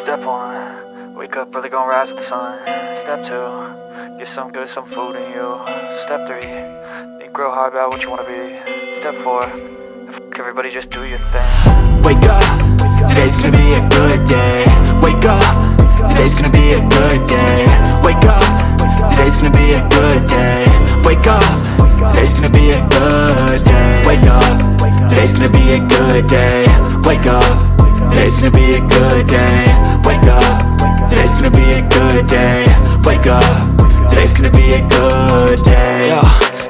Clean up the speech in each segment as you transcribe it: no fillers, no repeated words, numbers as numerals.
Step 1, wake up early, gonna rise with the sun. Step 2, get some good, some food in you. Step 3, think real hard about what you wanna be. Step 4, everybody just do your thing. Wake up, today's gonna be a good day. Wake up, today's gonna be a good day. Wake up, today's gonna be a good day. Wake up, today's gonna be a good day. Wake up, today's gonna be a good day. Wake up, today's gonna be a good day. Wake up, today's gonna be a good day. Wake up, today's gonna be a good day. Yo,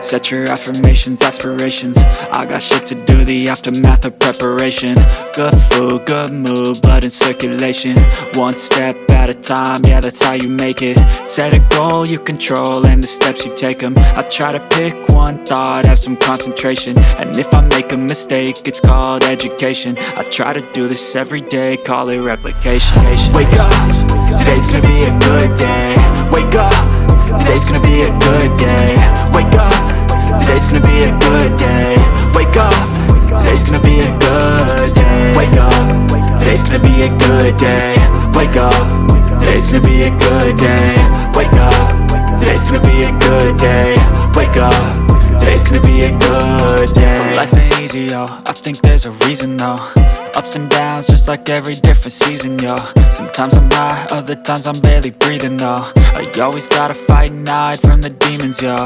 set your affirmations, aspirations. I got shit to do, the aftermath of preparation. Good food, good mood, blood in circulation. One step at a time, yeah, that's how you make it. Set a goal you control and the steps you take them. I try to pick one thought, have some concentration. And if I make a mistake, it's called education. I try to do this every day, call it replication. Wake up, today's gonna be a good day. Wake up, today's gonna be a good day. Wake up, today's gonna be a good day. Wake up, today's gonna be a good day. Wake up, today's gonna be a good day. Wake up, today's gonna be a good day. Wake up, today's gonna be a good day. Wake up, today's gonna be a good day. So life ain't easy, yo, I think there's a reason though. Ups and downs, just like every different season, yo. Sometimes I'm high, other times I'm barely breathing, though. I always gotta fight and hide from the demons, yo.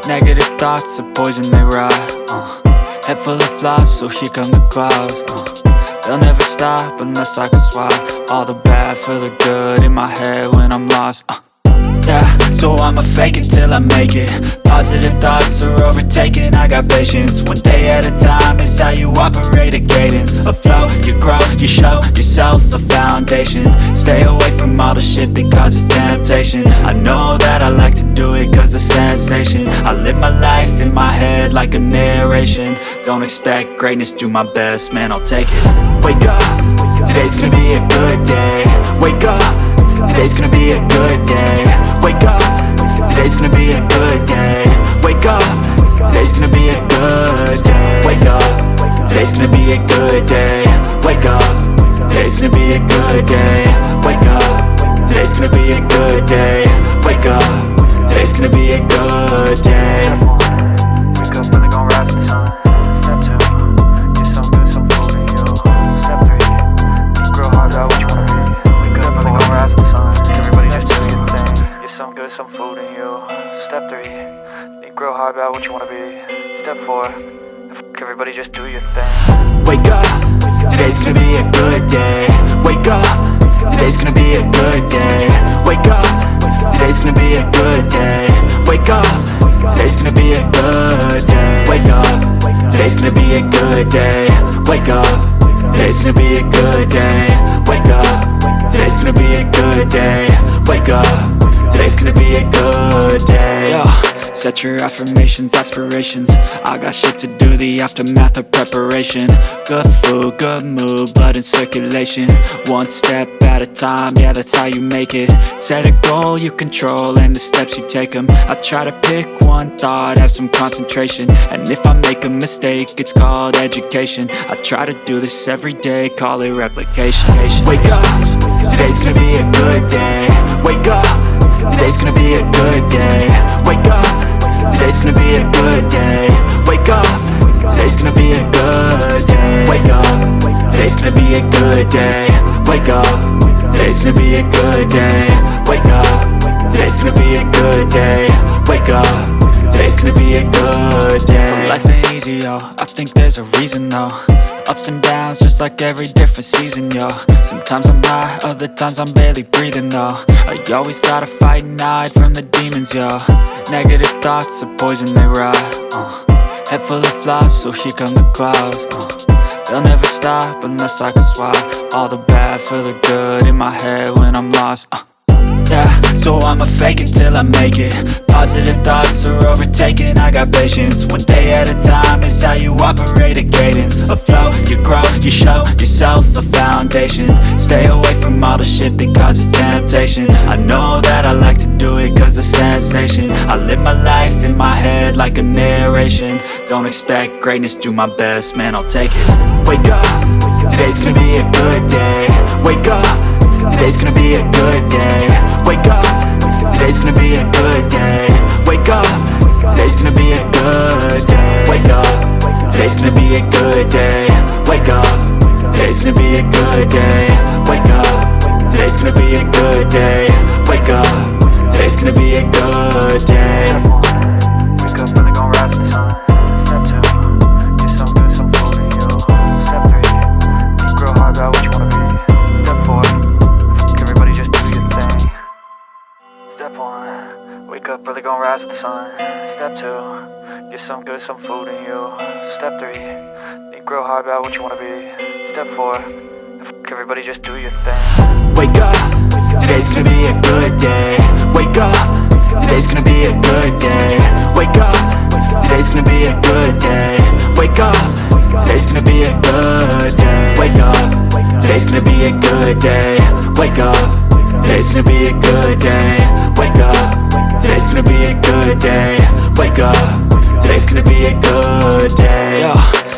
Negative thoughts are poison, they rot. Head full of flies, so here come the clouds. They'll never stop unless I can swap all the bad for the good in my head when I'm lost. Yeah, so I'ma fake it till I make it. Positive thoughts are overtaken, I got patience. One day at a time is how you operate a cadence. A flow, you grow, you show yourself a foundation. Stay away from all the shit that causes temptation. I know that I like to do it cause it's sensation. I live my life in my head like a narration. Don't expect greatness, do my best, man, I'll take it. Wake up, today's gonna be a good day. Wake up, today's gonna be a good day. Wake up, today's gonna be a good day. Wake up, today's gonna be a good day. Wake up, today's gonna be a good day. Wake up, today's gonna be a good day. Wake up, today's gonna be a good day. Wake up, today's gonna be a good day. Wake up early, gonna rise with the sun. Step 2, get some good, some food in you. Step 3, think real hard about what you wanna be. Wake up early, gonna rise with the sun. Everybody just do your thing. Get some good, some food in you. Step 3, think real hard about what you wanna be. Step 4, everybody just do your thing. Wake up, today's gonna be a good day. Wake up, today's gonna be a good day. Wake up, today's gonna be a good day. Wake up, today's gonna be a good day. Wake up, today's gonna be a good day. Wake up, today's gonna be a good day. Wake up, today's gonna be a good day. Wake up, today's gonna be a good day. Yo, set your affirmations, aspirations. I got shit to do, the aftermath of preparation. Good food, good mood, blood in circulation. One step at a time, yeah, that's how you make it. Set a goal you control and the steps you take them. I try to pick one thought, have some concentration. And if I make a mistake, it's called education. I try to do this every day, call it replication. Wake up, today's gonna be a good day. Wake up, today's gonna be a good day. Wake up, today's gonna be a good day. Wake up, today's gonna be a good day. Wake up, today's gonna be a good day. Wake up, today's gonna be a good day. Wake up, today's gonna be a good day. Wake up, today's gonna be a good day. So life ain't easy, yo, I think there's a reason though. Ups and downs, just like every different season, yo. Sometimes I'm high, other times I'm barely breathing, though. I always gotta fight and hide from the demons, yo. Negative thoughts are poison, they rot. Head full of flies, so here come the clouds. They'll never stop unless I can swap all the bad for the good in my head when I'm lost. Yeah, so I'ma fake it till I make it. Positive thoughts are overtaken, I got patience. One day at a time is how you operate a cadence. A flow, you grow, you show yourself a foundation. Stay away from all the shit that causes temptation. I know that I like to do it cause it's sensation. I live my life in my head like a narration. Don't expect greatness, do my best, man, I'll take it. Wake up, today's gonna be a good day. Wake up, today's gonna be a good day. Wake up, today's gonna be a good day. Wake up, today's gonna be a good day. Wake up, today's gonna be a good day. Wake up, today's gonna be a good day. Wake up, today's gonna be a good day. Wake up, today's gonna be a good day. Wake up, really gon' rise with the sun. Step 2, get some good, some food in you. Step 3, think real hard about what you wanna be. Step 4, everybody just do your thing. Step 1, wake up, really gon' rise with the sun. Step 2, get some good, some food in you. Step 3, think real hard about what you wanna be. Step 4, everybody just do your thing. Wake up, today's gonna be a good day. Wake up, today's gonna be a good day. Wake up, today's gonna be a good day. Wake up, today's gonna be a good day. Wake up, today's gonna be a good day. Wake up, today's gonna be a good day. Wake up, today's gonna be a good day. Wake up, today's gonna be a good day. Yo.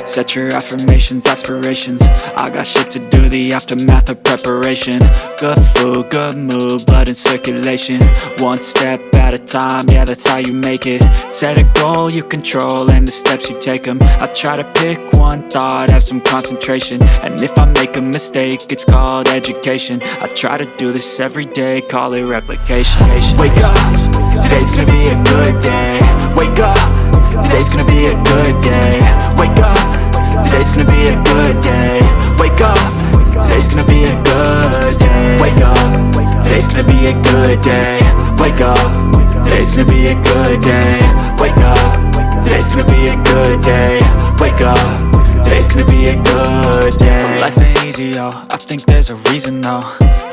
Set your affirmations, aspirations. I got shit to do, the aftermath of preparation. Good food, good mood, blood in circulation. One step at a time, yeah, that's how you make it. Set a goal you control and the steps you take them. I try to pick one thought, have some concentration. And if I make a mistake, it's called education. I try to do this every day, call it replication. Wake up, today's gonna be a good day. Wake up, today's gonna be a good day. Wake up, today's gonna be a good day. Wake up, today's gonna be a good day. Wake up, today's gonna be a good day. Wake up, today's gonna be a good day. Wake up, today's gonna be a good day. Wake up, today's gonna be a good day. So life ain't easy, yo, I think there's a reason though.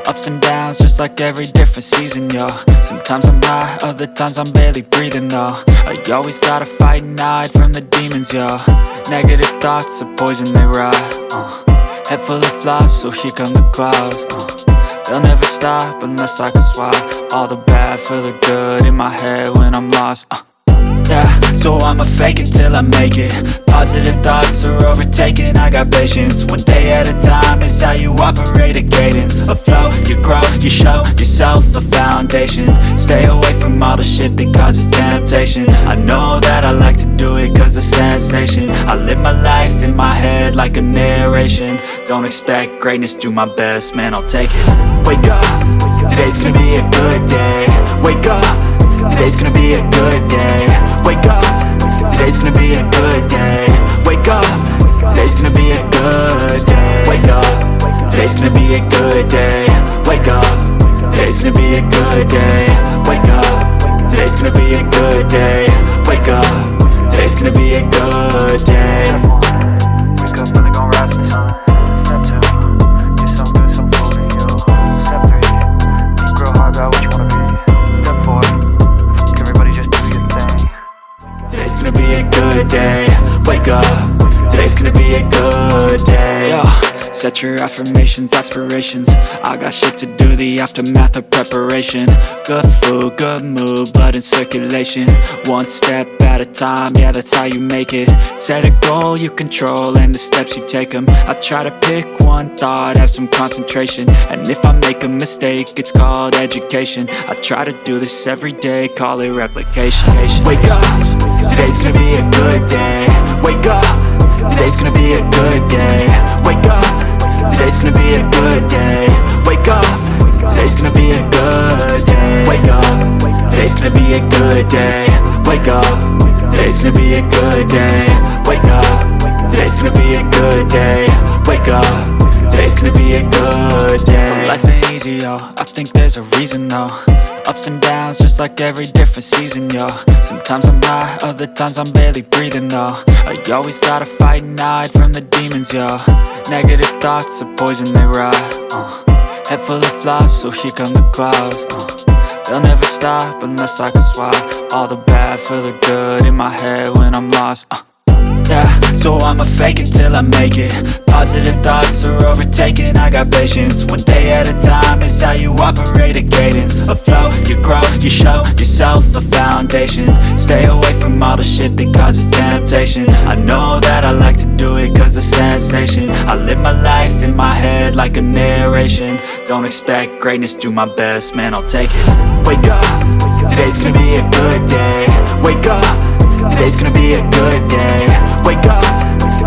Ups and downs, just like every different season, yo. Sometimes I'm high, other times I'm barely breathing, though. I always gotta fight and hide from the demons, yo. Negative thoughts are poison, they ride, Head full of flies, so here come the clouds, They'll never stop unless I can swap all the bad for the good in my head when I'm lost, Yeah, so I'ma fake it till I make it. Positive thoughts are overtaken, I got patience. One day at a time is how you operate a cadence. A flow, you grow, you show yourself a foundation. Stay away from all the shit that causes temptation. I know that I like to do it cause it's sensation. I live my life in my head like a narration. Don't expect greatness, do my best, man, I'll take it. Wake up, today's gonna be a good day. Wake up, today's gonna be a good day. Wake up, today's gonna be a good day. Wake up, today's gonna be a good day. Wake up, today's gonna be a good day. Wake up, today's gonna be a good day. Wake up, today's gonna be a good day. Wake up, today's gonna be a good day. Wake up, really gon' rise with the sun. Step 2, get some good, some food in you. Step 3, think real hard about what you wanna be. Step 4, everybody just do your thing. Today's gonna be a good day. Wake up, today's gonna be a good day. Yo, set your affirmations, aspirations. I got shit to do, the aftermath of preparation. Good food, good mood, blood in circulation. One step at a time, yeah, that's how you make it. Set a goal you control and the steps you take them. I try to pick one thought, have some concentration. And if I make a mistake, it's called education. I try to do this every day, call it replication. Wake up, today's gonna be a good day. Wake up, today's gonna be a good day. Wake up, today's gonna be a good day. Wake up, today's gonna be a good day. Wake up, today's gonna be a good day. Wake up, today's gonna be a good day. Wake up, today's gonna be a good day. Wake up, today's gonna be a good day. So life ain't easy, yo, I think there's a reason though. Ups and downs, just like every different season, yo. Sometimes I'm high, other times I'm barely breathing, though. I always gotta fight and hide from the demons, yo. Negative thoughts are poison, they ride, Head full of flies, so here come the clouds, They'll never stop unless I can swap all the bad for the good in my head when I'm lost, Yeah, so I'ma fake it till I make it. Positive thoughts are overtaken, I got patience. One day at a time is how you operate a cadence. A flow, you grow, you show yourself a foundation. Stay away from all the shit that causes temptation. I know that I like to do it cause it's sensation. I live my life in my head like a narration. Don't expect greatness, do my best, man, I'll take it. Wake up, today's gonna be a good day. Wake up, today's gonna be a good day. Wake up,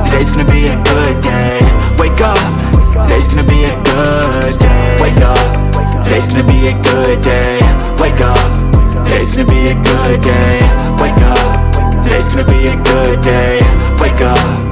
today's gonna be a good day. Wake up, today's gonna be a good day. Wake up, today's gonna be a good day. Wake up, today's gonna be a good day. Wake up, today's gonna be a good day. Wake up.